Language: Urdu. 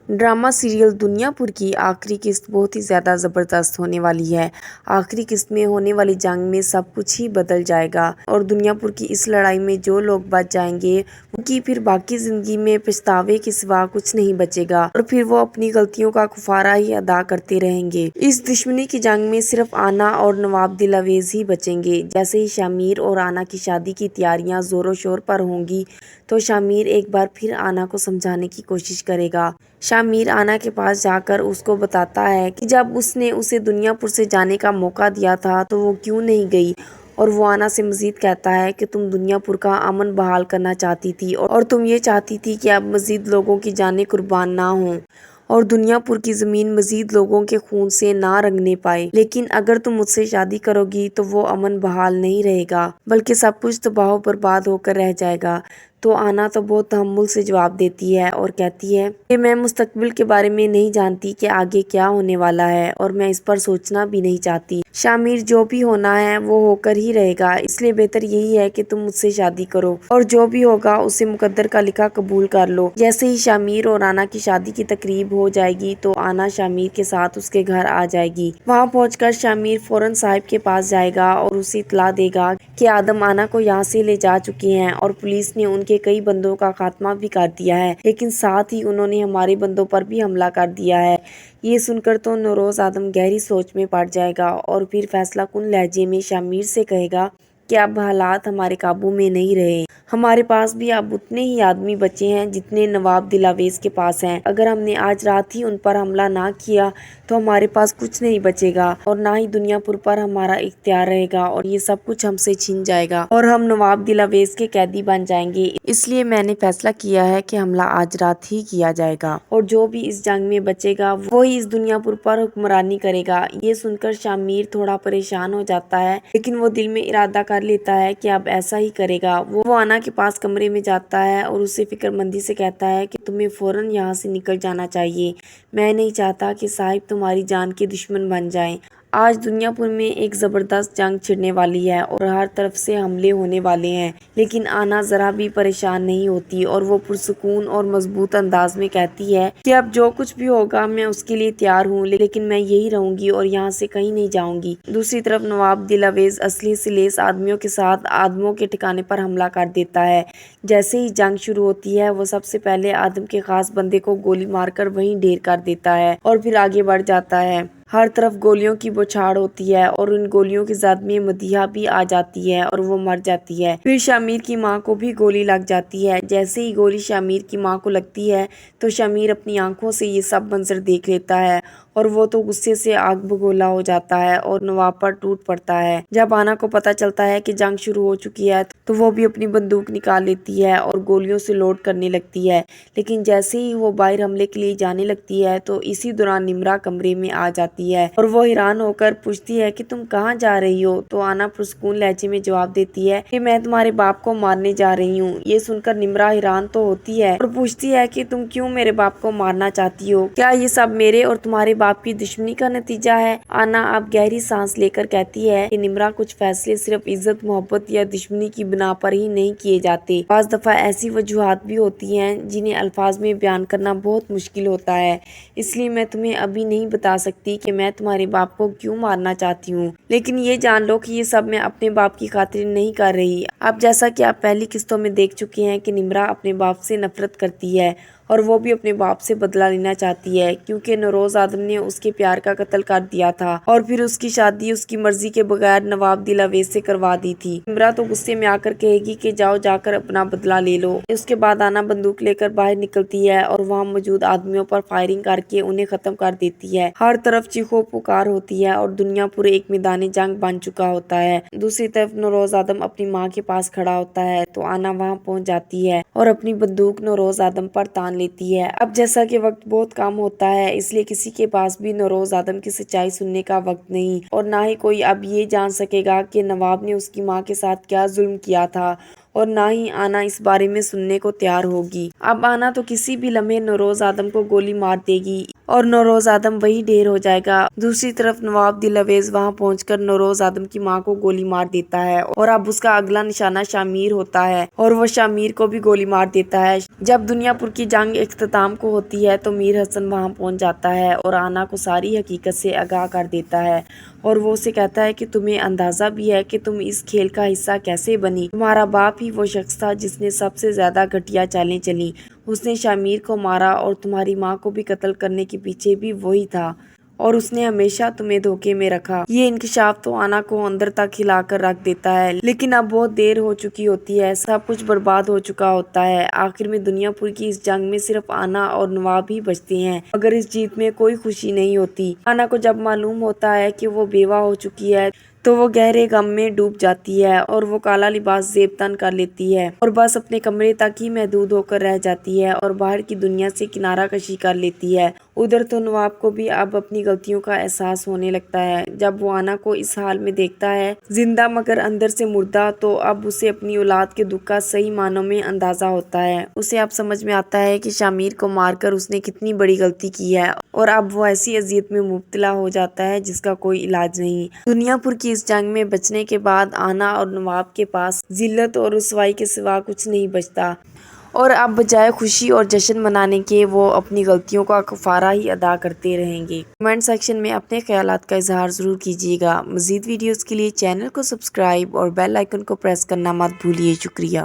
ڈرامہ سیریل دنیا پور کی آخری قسط بہت ہی زیادہ زبردست ہونے والی ہے۔ آخری قسط میں ہونے والی جنگ میں سب کچھ ہی بدل جائے گا اور دنیا پور کی اس لڑائی میں جو لوگ بچ جائیں گے ان کی پھر باقی زندگی میں پچھتاوے کے سوا کچھ نہیں بچے گا اور پھر وہ اپنی غلطیوں کا کفارہ ہی ادا کرتے رہیں گے۔ اس دشمنی کی جنگ میں صرف آنا اور نواب دل اویز ہی بچیں گے۔ جیسے ہی شامیر اور آنا کی شادی کی تیاریاں زور و شور پر ہوں گی تو شامیر ایک بار پھر آنا کو سمجھانے کی کوشش کرے گا۔ شامیر آنا کے پاس جا کر اس کو بتاتا ہے کہ جب اس نے اسے دنیا پور سے جانے کا موقع دیا تھا تو وہ کیوں نہیں گئی، اور وہ آنا سے مزید کہتا ہے کہ تم دنیا پور کا امن بحال کرنا چاہتی تھی اور تم یہ چاہتی تھی کہ اب مزید لوگوں کی جانیں قربان نہ ہوں اور دنیا پور کی زمین مزید لوگوں کے خون سے نہ رنگنے پائے، لیکن اگر تم مجھ سے شادی کرو گی تو وہ امن بحال نہیں رہے گا بلکہ سب کچھ تباہ و برباد ہو کر رہ جائے گا۔ تو آنا تو بہت تحمل سے جواب دیتی ہے اور کہتی ہے کہ میں مستقبل کے بارے میں نہیں جانتی کہ آگے کیا ہونے والا ہے اور میں اس پر سوچنا بھی نہیں چاہتی۔ شامیر جو بھی ہونا ہے وہ ہو کر ہی رہے گا، اس لیے بہتر یہی ہے کہ تم مجھ سے شادی کرو اور جو بھی ہوگا اسے مقدر کا لکھا قبول کر لو۔ جیسے ہی شامیر اور آنا کی شادی کی تقریب ہو جائے گی تو آنا شامیر کے ساتھ اس کے گھر آ جائے گی۔ وہاں پہنچ کر شامیر فوراً صاحب کے پاس جائے گا اور اسے اطلاع دے گا کہ آدم آنا کو یہاں سے لے جا چکے ہیں اور پولیس نے ان کے کئی بندوں کا خاتمہ بھی کر دیا ہے، لیکن ساتھ ہی انہوں نے ہمارے بندوں پر بھی حملہ کر دیا ہے۔ یہ سن کر تو نوروز آدم گہری سوچ میں پڑ جائے گا اور پھر فیصلہ کن لہجے میں شامیر سے کہے گا کہ اب حالات ہمارے قابو میں نہیں رہے، ہمارے پاس بھی اب اتنے ہی آدمی بچے ہیں جتنے نواب دل اویز کے پاس ہیں۔ اگر ہم نے آج رات ہی ان پر حملہ نہ کیا تو ہمارے پاس کچھ نہیں بچے گا اور نہ ہی دنیا پور پر ہمارا اختیار رہے گا اور یہ سب کچھ ہم سے چھن جائے گا اور ہم نواب دل اویز کے قیدی بن جائیں گے۔ اس لیے میں نے فیصلہ کیا ہے کہ حملہ آج رات ہی کیا جائے گا اور جو بھی اس جنگ میں بچے گا وہی اس دنیا پور پر حکمرانی کرے گا۔ یہ سن کر شامیر تھوڑا پریشان ہو جاتا ہے لیکن وہ دل میں ارادہ کر لیتا ہے کہ اب ایسا ہی کرے گا۔ وہ آنا کے پاس کمرے میں جاتا ہے اور اسے فکر مندی سے کہتا ہے کہ تمہیں فوراً یہاں سے نکل جانا چاہیے، میں نہیں چاہتا کہ صاحب تمہاری جان کے دشمن بن جائیں۔ آج دنیا پور میں ایک زبردست جنگ چھڑنے والی ہے اور ہر طرف سے حملے ہونے والے ہیں، لیکن آنا ذرا بھی پریشان نہیں ہوتی اور وہ پرسکون اور مضبوط انداز میں کہتی ہے کہ اب جو کچھ بھی ہوگا میں اس کے لیے تیار ہوں، لیکن میں یہی رہوں گی اور یہاں سے کہیں نہیں جاؤں گی۔ دوسری طرف نواب دل اویز اسلحے سے لیس آدمیوں کے ساتھ آدموں کے ٹھکانے پر حملہ کر دیتا ہے۔ جیسے ہی جنگ شروع ہوتی ہے وہ سب سے پہلے آدم کے خاص بندے کو گولی مار کر وہیں ڈھیر کر دیتا ہے اور پھر آگے بڑھ جاتا ہے۔ ہر طرف گولیوں کی بوچھاڑ ہوتی ہے اور ان گولیوں کی زد میں مدیحہ بھی آ جاتی ہے اور وہ مر جاتی ہے۔ پھر شامیر کی ماں کو بھی گولی لگ جاتی ہے۔ جیسے ہی گولی شامیر کی ماں کو لگتی ہے تو شامیر اپنی آنکھوں سے یہ سب منظر دیکھ لیتا ہے اور وہ تو غصے سے آگ بگولا ہو جاتا ہے اور نواب پر ٹوٹ پڑتا ہے۔ جب آنا کو پتہ چلتا ہے کہ جنگ شروع ہو چکی ہے تو وہ بھی اپنی بندوق نکال لیتی ہے اور گولیوں سے لوڈ کرنے لگتی ہے، لیکن جیسے ہی وہ باہر حملے کے لیے جانے لگتی ہے تو اسی دوران نمرا کمرے میں آ جاتی ہے اور وہ حیران ہو کر پوچھتی ہے کہ تم کہاں جا رہی ہو؟ تو آنا پرسکون لہجے میں جواب دیتی ہے کہ میں تمہارے باپ کو مارنے جا رہی ہوں۔ یہ سن کر نمرا حیران تو ہوتی ہے اور پوچھتی ہے کہ تم کیوں میرے باپ کو مارنا چاہتی ہو؟ کیا یہ سب میرے اور تمہارے باپ کی دشمنی کا نتیجہ ہے؟ آنا اب گہری سانس لے کر کہتی ہے کہ نمرا کچھ فیصلے صرف عزت، محبت یا دشمنی کی بنا پر ہی نہیں کیے جاتے، بعض دفعہ ایسی وجوہات بھی ہوتی ہیں جنہیں الفاظ میں بیان کرنا بہت مشکل ہوتا ہے، اس لیے میں تمہیں ابھی نہیں بتا سکتی کہ میں تمہارے باپ کو کیوں مارنا چاہتی ہوں، لیکن یہ جان لو کہ یہ سب میں اپنے باپ کی خاطر نہیں کر رہی۔ اب جیسا کہ آپ پہلی قسطوں میں دیکھ چکے ہیں کہ نمرا اپنے باپ سے نفرت کرتی ہے اور وہ بھی اپنے باپ سے بدلہ لینا چاہتی ہے کیونکہ نوروز آدم نے اس کے پیار کا قتل کر دیا تھا اور پھر اس کی شادی اس کی مرضی کے بغیر نواب دل اویز سے کروا دی تھی۔ نمرا تو غصے میں آ کر کہے گی کہ جاؤ جا کر اپنا بدلہ لے لو۔ اس کے بعد آنا بندوق لے کر باہر نکلتی ہے اور وہاں موجود آدمیوں پر فائرنگ کر کے انہیں ختم کر دیتی ہے۔ ہر طرف چیخو پکار ہوتی ہے اور دنیا پورے ایک میدان جنگ بن چکا ہوتا ہے۔ دوسری طرف نوروز آدم اپنی ماں کے پاس کھڑا ہوتا ہے تو آنا وہاں پہنچ جاتی ہے اور اپنی بندوق نوروز آدم پر تان لیتی ہے۔ اب جیسا کہ وقت بہت کم ہوتا ہے اس لیے کسی کے پاس بھی نوروز آدم کی سچائی سننے کا وقت نہیں اور نہ ہی کوئی اب یہ جان سکے گا کہ نواب نے اس کی ماں کے ساتھ کیا ظلم کیا تھا اور نہ ہی آنا اس بارے میں سننے کو تیار ہوگی۔ اب آنا تو کسی بھی لمحے نوروز آدم کو گولی مار دے گی اور نوروز آدم وہی ڈھیر ہو جائے گا۔ دوسری طرف نواب دلاویز وہاں پہنچ کر نوروز آدم کی ماں کو گولی مار دیتا ہے اور اب اس کا اگلا نشانہ شامیر ہوتا ہے اور وہ شامیر کو بھی گولی مار دیتا ہے۔ جب دنیا پور کی جنگ اختتام کو ہوتی ہے تو میر حسن وہاں پہنچ جاتا ہے اور آنا کو ساری حقیقت سے آگاہ کر دیتا ہے اور وہ اسے کہتا ہے کہ تمہیں اندازہ بھی ہے کہ تم اس کھیل کا حصہ کیسے بنی؟ تمہارا باپ ہی وہ شخص تھا جس نے سب سے زیادہ گھٹیا چالیں چلیں، اس نے شامیر کو مارا اور تمہاری ماں کو بھی قتل کرنے کے پیچھے بھی وہی تھا اور اس نے ہمیشہ تمہیں دھوکے میں رکھا۔ یہ انکشاف تو آنا کو اندر تک ہلا کر رکھ دیتا ہے، لیکن اب بہت دیر ہو چکی ہوتی ہے، سب کچھ برباد ہو چکا ہوتا ہے۔ آخر میں دنیا پور کی اس جنگ میں صرف آنا اور نواب ہی بچتے ہیں، مگر اس جیت میں کوئی خوشی نہیں ہوتی۔ آنا کو جب معلوم ہوتا ہے کہ وہ بیوہ ہو چکی ہے تو وہ گہرے غم میں ڈوب جاتی ہے اور وہ کالا لباس زیب تن کر لیتی ہے اور بس اپنے کمرے تک ہی محدود ہو کر رہ جاتی ہے اور باہر کی دنیا سے کنارہ کشی کر لیتی ہے۔ ادھر تو نواب کو بھی اب اپنی غلطیوں کا احساس ہونے لگتا ہے۔ جب وہ آنا کو اس حال میں دیکھتا ہے، زندہ مگر اندر سے مردہ، تو اب اسے اپنی اولاد کے دکھ کا صحیح معنوں میں اندازہ ہوتا ہے۔ اسے اب سمجھ میں آتا ہے کہ شامیر کو مار کر اس نے کتنی بڑی غلطی کی ہے اور اب وہ ایسی اذیت میں مبتلا ہو جاتا ہے جس کا کوئی علاج نہیں۔ دنیا پور کی اس جنگ میں بچنے کے بعد آنا اور نواب کے پاس ذلت اور رسوائی کے سوا کچھ نہیں بچتا اور اب بجائے خوشی اور جشن منانے کے وہ اپنی غلطیوں کا کفارہ ہی ادا کرتے رہیں گے۔ کمنٹ سیکشن میں اپنے خیالات کا اظہار ضرور کیجیے گا۔ مزید ویڈیوز کے لیے چینل کو سبسکرائب اور بیل آئیکن کو پریس کرنا مت بھولیے۔ شکریہ۔